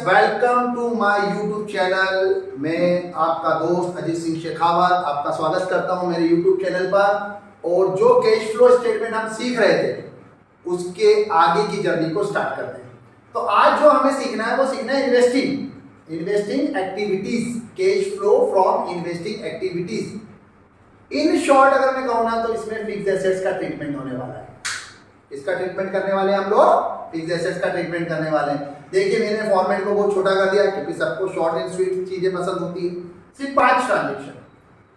Welcome to my YouTube channel. मैं आपका दोस्त अजीत सिंह शेखावत आपका स्वागत करता हूं मेरे यूट्यूब चैनल पर। और जो कैश फ्लो स्टेटमेंट हम सीख रहे थे उसके आगे की जर्नी को स्टार्ट करते हैं। तो आज जो हमें सीखना है वो सीखना है investing activities, cash flow from investing activities. In short अगर मैं कहूँ ना तो इसमें फिक्स्ड एसेट्स का ट्रीटमेंट होने वाला है। इसका ट्रीटमेंट करने वाले हम लोग फिक्स्ड एसेट्स का ट्रीटमेंट करने वाले हैं। देखिए मैंने फॉर्मेट को बहुत छोटा कर दिया क्योंकि सबको शॉर्ट एंड स्वीट चीजें पसंद होती है। सिर्फ 5 transaction.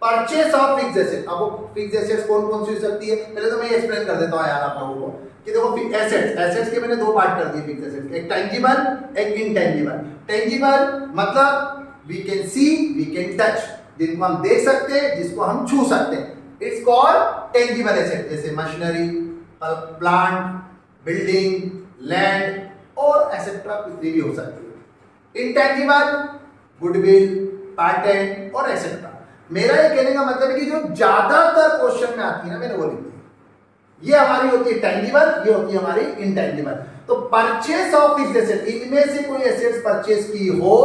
Purchase of fixed asset. अब वो फिक्स्ड एसेट्स कौन कौन सी हो सकती है पहले तो मैं ये एक्सप्लेन कर देता हूं यार आप लोगों को कि देखो एसेट्स के मैंने 2 पार्ट कर दिए फिक्स्ड एसेट्स के, एक टेंजिबल एक इनटेंजिबल। टेंजिबल मतलब we can see we can touch, जिनको हम देख सकते हैं जिसको हम छू सकते हैं, इट्स कॉल्ड टेंजिबल एसेट। जैसे मशीनरी, प्लांट, बिल्डिंग, लैंड और एसेट्रा कुछ भी हो सकती है। इंटेंजिबल गुडविल, पैटेंट और एसेट्रा। मेरा ये कहने का मतलब है कि जो ज्यादातर क्वेश्चन में आती है ना मैंने वो लिखी है। ये हमारी होती है टेंजिबल, ये होती है हमारी इंटेंजिबल। तो परचेस ऑफ फिक्स्ड एसेट, इनमें से कोई एसेट्स परचेस की हो,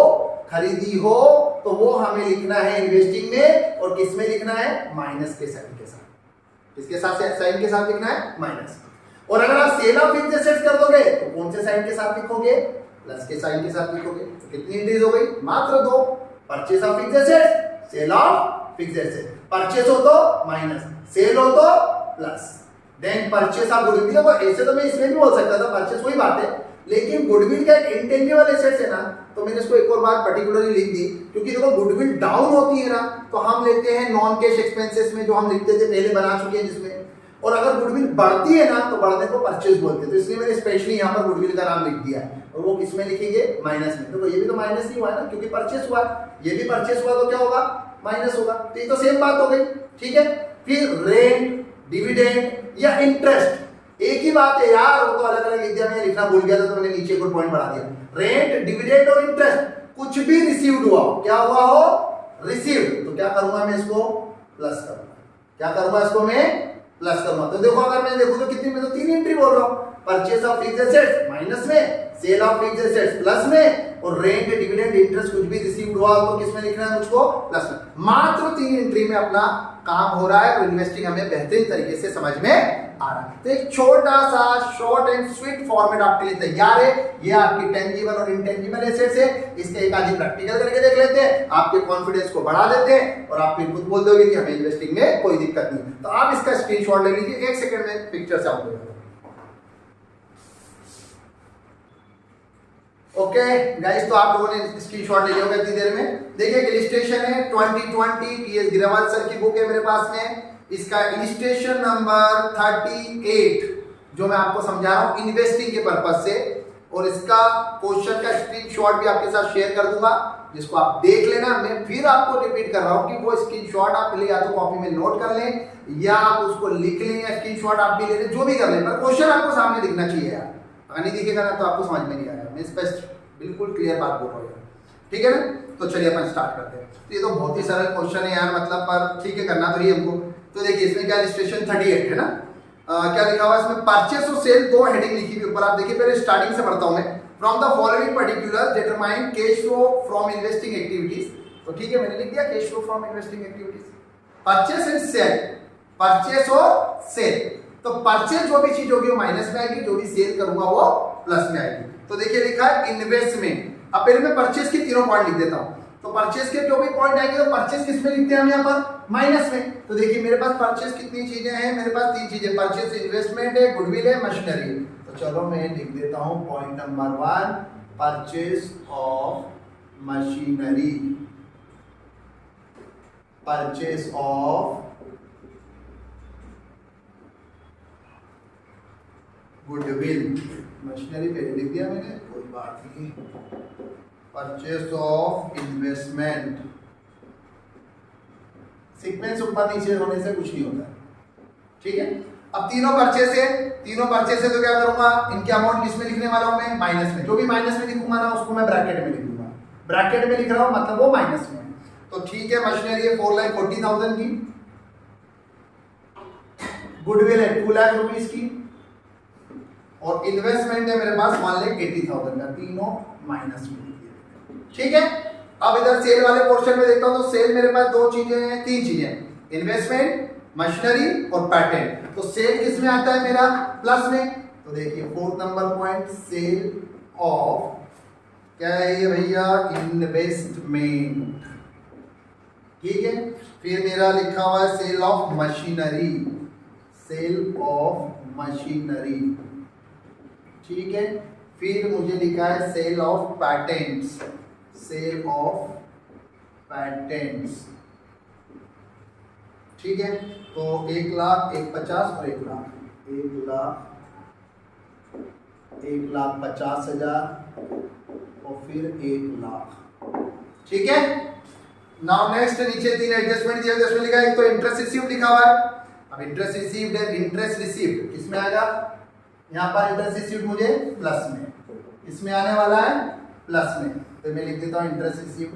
खरीदी हो तो वो हमें लिखना है इन्वेस्टिंग में। और किस में लिखना है? माइनस के साइन के साथ। किसके साथ? साइन के साथ लिखना है माइनस। और अगर आप सेल ऑफ फिक्स्ड एसेट्स कर दोगे तो कौन से साइन के साथ लिखोगे? प्लस के साइन के साथ लिखोगे। तो कितनी एंट्रीज हो गई? मात्र 2। Purchase of fixed assets, sale of fixed assets. Purchase हो तो माइनस, सेल हो तो plus. Then purchase of goodwill. देखो ऐसे तो मैं इसमें भी बोल सकता था परचेस, वही बात है, लेकिन गुडविल का एक इंटेंजिबल एसेट्स है ना, तो मैंने इसको एक और बात पर्टिकुलरली लिख दी क्योंकि देखो गुडविल डाउन होती है ना तो हम लेते हैं नॉन कैश एक्सपेंसेस में, जो हम लिखते थे पहले बना चुके हैं जिसमें। और अगर गुडविल बढ़ती है ना तो बढ़ने को परचेस बोलते हैं। तो इसलिए मैंने स्पेशली यहाँ पर गुडविल का नाम लिख दिया है। और वो किसमें लिखेंगे? माइनस में। तो ये भी तो माइनस ही हुआ है ना क्योंकि परचेस हुआ, ये भी परचेस हुआ तो क्या होगा? माइनस होगा। तो ये तो सेम बात हो गई, ठीक है। फिर रेंट, डिविडेंड या इंटरेस्ट एक ही बात है यार, वो तो अलग अलग लिख दिया, मैं लिखना भूल गया था तो मैंने नीचे कोई पॉइंट बढ़ा दिया। रेंट, डिविडेंड और इंटरेस्ट कुछ भी रिसीव्ड हुआ हो, क्या हुआ हो? रिसीव्ड। तो क्या करूंगा मैं इसको? प्लस करूंगा। क्या करूंगा इसको मैं? प्लस करूंगा। तो देखो अगर मैं देखूं तो कितनी में तो 3 एंट्री बोल रहा हूं। Purchase of fixed assets minus में, sale of fixed assets plus में, और रेंट, डिविडेंड, इंटरेस्ट कुछ भी रिसीव्ड हुआ तो किसमें लिखना है मुझको? प्लस में। मात्र 3 एंट्री में अपना काम हो रहा है और इन्वेस्टिंग हमें बेहतरीन तरीके से समझ में आ रहा है। तो एक छोटा सा शॉर्ट एंड स्वीट फॉर्मेट आपके लिए तैयार है। ये आपकी टेंजिबल और इंटेंजिबल एसेट्स है। इसके एक आधी प्रैक्टिकल करके देख लेते हैं, आपके कॉन्फिडेंस को बढ़ा देते हैं और आप फिर खुद बोल दोगे कि हमें इन्वेस्टिंग में कोई दिक्कत नहीं। तो आप इसका स्क्रीनशॉट ले लीजिए, 1 सेकंड में पिक्चर से आउट हो जाएगा। ओके गाइस, तो आप लोगों ने स्क्रीनशॉट ले लिया होगा इतनी देर में। देखिए इलिस्ट्रेशन है 2020 टीएस गिरावल सर की बुक है मेरे पास में। इसका इलिस्ट्रेशन नंबर 38 जो मैं आपको समझा रहा हूं इन्वेस्टिंग के पर्पस से। और इसका क्वेश्चन का स्क्रीनशॉट भी आपके साथ शेयर कर दूंगा जिसको आप देख लेना। मैं फिर आपको रिपीट कर रहा हूं कि वो स्क्रीनशॉट आप ले या तो कॉपी में नोट कर लें या आप उसको लिख लें या स्क्रीनशॉट आप भी ले लें, जो भी कर लें, पर क्वेश्चन आपको सामने दिखना चाहिए यार। अगर नहीं दिखेगा ना तो आपको समझ में नहीं आएगा। मैं स्पष्ट बिल्कुल क्लियर बात बोल रहा हूँ, ठीक है ना। तो चलिए अपन स्टार्ट करते हैं। तो ये तो बहुत ही सरल क्वेश्चन है यार, मतलब पर ठीक है करना तो ही हमको। तो देखिए इसमें क्या इलिस्ट्रेशन 38 है ना, क्या लिखा हुआ है इसमें? परचेस और सेल 2 हेडिंग लिखी हुई ऊपर। आप देखिए पहले स्टार्टिंग से पढ़ता हूं मैं। From the following particular determine cash flow from investing activities. तो ठीक है मैंने लिख दिया cash flow from investing activities. Purchase and sale, purchase और सेल। तो परचेस जो भी चीज होगी वो माइनस में आएगी, जो भी सेल करूंगा वो प्लस में आएगी। तो देखिए लिखा है इन्वेस्टमेंट। अब पहले मैं परचेस के तीनों पॉइंट लिख देता हूं। तो परचेस के जो भी पॉइंट आएंगे तो परचेस किस में लिखते हैं हम यहाँ पर? माइनस में। तो देखिए मेरे पास परचेस कितनी चीजें हैं? मेरे पास 3 चीजें, परचेस, इन्वेस्टमेंट है, गुडविल है, मशीनरी। तो चलो मैं लिख देता हूं point number 1 purchase of machinery, purchase of goodwill. Machinery पहले लिख दिया मैंने, कोई बात नहीं। Purchase of investment. सीक्वेंस ऊपर नीचे होने से कुछ नहीं होता, ठीक है। अब तीनों परचेस है, तो क्या करूंगा? इनके अमाउंट किस में लिखने वाला हूं मैं? माइनस में। जो भी माइनस में लिखूंगा ना उसको मैं ब्रैकेट में लिख दूंगा। ब्रैकेट में लिख रहा हूं मतलब वो माइनस में। तो ठीक है मशीनरी है 4,40,000 की, गुडविल है 2 लाख रुपीस की, और इन्वेस्टमेंट है मेरे पास 1,80,000 का। तीनों माइनस में। ठीक है। अब इधर सेल वाले पोर्शन में देखता हूं तो सेल मेरे पास दो चीजें हैं, तीन चीजें, इन्वेस्टमेंट, मशीनरी और पैटेंट। तो सेल किस में आता है मेरा? प्लस में। तो देखिए 4th number point, cell of, क्या है ये भैया? इन्वेस्टमेंट। ठीक है। फिर मेरा लिखा हुआ है sale of machinery, sale of machinery. ठीक है। फिर मुझे लिखा है sale of patents, sale of patents. ठीक है। तो 1 लाख, 1,50,000 और 1 लाख, 1,50,000 और फिर 1 लाख। ठीक है। नाउ नेक्स्ट नीचे 3 एडजस्टमेंट दिया, एडजस्टमेंट लिखा है। एक तो इंटरेस्ट रिसीव्ड लिखा हुआ है। अब इंटरेस्ट रिसीव्ड है, इंटरेस्ट रिसीव्ड किस में आएगा? यहाँ पर इंटरेस्ट रिसीव्ड मुझे प्लस में, इसमें आने वाला है प्लस में। तो मैं लिख देता हूँ इंटरेस्ट रिसीव्ड।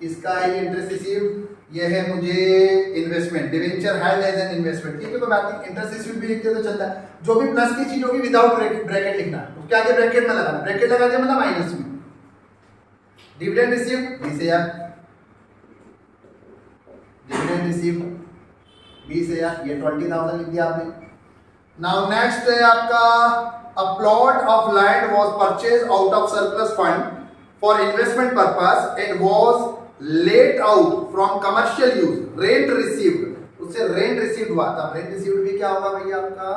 किसका है ये इंटरेस्ट रिसीव्ड? ये है मुझे investment, debenture held as an investment. ठीक है। तो बात नहीं, इंटरेस्ट रिसीव्ड भी लिखते तो चलता है। जो भी प्लस की चीज होगी विदाउट ब्रैकेट लिखना, उसके आगे ब्रैकेट में लगाना, ब्रैकेट लगा के मतलब माइनस में। डिविडेंड रिसीव्ड 20,000, डिविडेंड रिसीव्ड 20,000, ये 20,000 लिख दिया आपने। नाउ नेक्स्ट है आपका, a plot of land was purchased out of surplus fund for investment purpose and was let out from commercial use, rent received, उससे rent received हुआ था। rent received भी क्या होगा भैया आपका?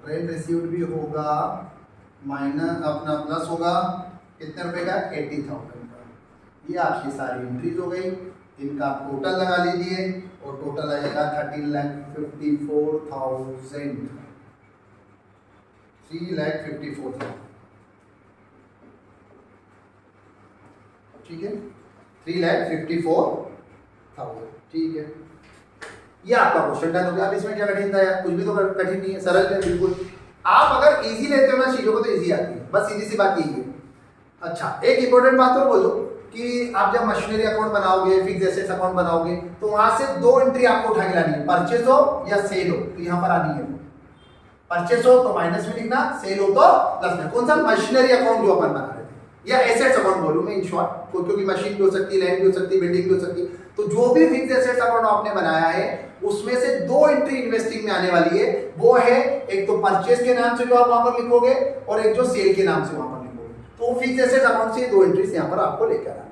rent received भी होगा माइनस अपना प्लस होगा कितने रुपए का? 80,000 का। ये आपकी सारी एंट्रीज हो गई, इनका टोटल लगा लीजिए और टोटल आएगा 13,54,000, 3,54,000। ठीक है, 3,54,000। ठीक है, ये आपका क्वेश्चन डन हो गया। अब इसमें क्या कठिन था यार? कुछ भी तो कठिन नहीं है, सरल है बिल्कुल। आप अगर इजी लेते हो ना चीजों को तो इजी आती है, बस सीधी सी बात यही है। अच्छा, एक इंपॉर्टेंट बात और बोल दो कि आप जब मशीनरी अकाउंट बनाओगे, फिक्स एसेट्स अकाउंट बनाओगे, तो वहां से 2 एंट्री आपको उठा के लानी है, परचेज हो या सेल हो। तो यहाँ पर आनी है, परचेज हो तो माइनस में लिखना, सेल हो तो प्लस में। कौन सा? मशीनरी अकाउंट जो अपन बना रहे थे, या एसेट्स अकाउंट बोलूं मैं इन शॉर्ट, क्योंकि मशीन भी हो सकती है, लैंड भी हो सकती है, बिल्डिंग भी हो सकती है। तो जो भी फिक्स एसेट्स अकाउंट आपने बनाया है उसमें से 2 एंट्री इन्वेस्टिंग में आने वाली है। वो है एक तो परचेज के नाम से जो आप वहां पर लिखोगे, और एक जो सेल के नाम से वहां पर लिखोगे। तो फिक्स एसेट्स अकाउंट से 2 एंट्रीज यहाँ पर आपको लेकर आनी है।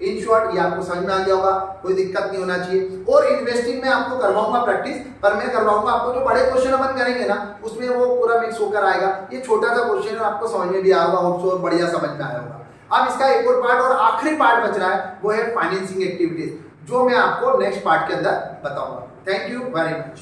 इन शॉर्ट ये आपको समझ में आ गया होगा, कोई दिक्कत नहीं होना चाहिए। और इन्वेस्टिंग में आपको करवाऊंगा प्रैक्टिस, पर मैं करवाऊंगा आपको जो बड़े क्वेश्चन अपन करेंगे ना, उसमें वो पूरा मिक्स होकर आएगा। ये छोटा सा क्वेश्चन है, आपको समझ में भी आएगा, होप्स बढ़िया समझ में आया होगा। अब इसका एक और पार्ट और आखिरी पार्ट बच रहा है, वो है फाइनेंसिंग एक्टिविटीज, जो मैं आपको नेक्स्ट पार्ट के अंदर बताऊंगा। Thank you very much.